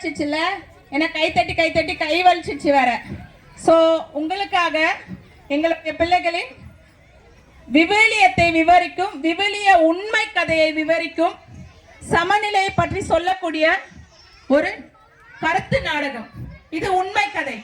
வலிச்சிச்சுல, ஏன்னா கைத்தட்டி கை வலிச்சிச்சு வேற. ஸோ உங்களுக்காக எங்களுடைய பிள்ளைகளின் விவிலியத்தை விவரிக்கும், விவிலிய உண்மை கதையை விவரிக்கும், சமநிலையை பற்றி சொல்லக்கூடிய ஒரு கருத்து நாடகம். இது உண்மை கதை.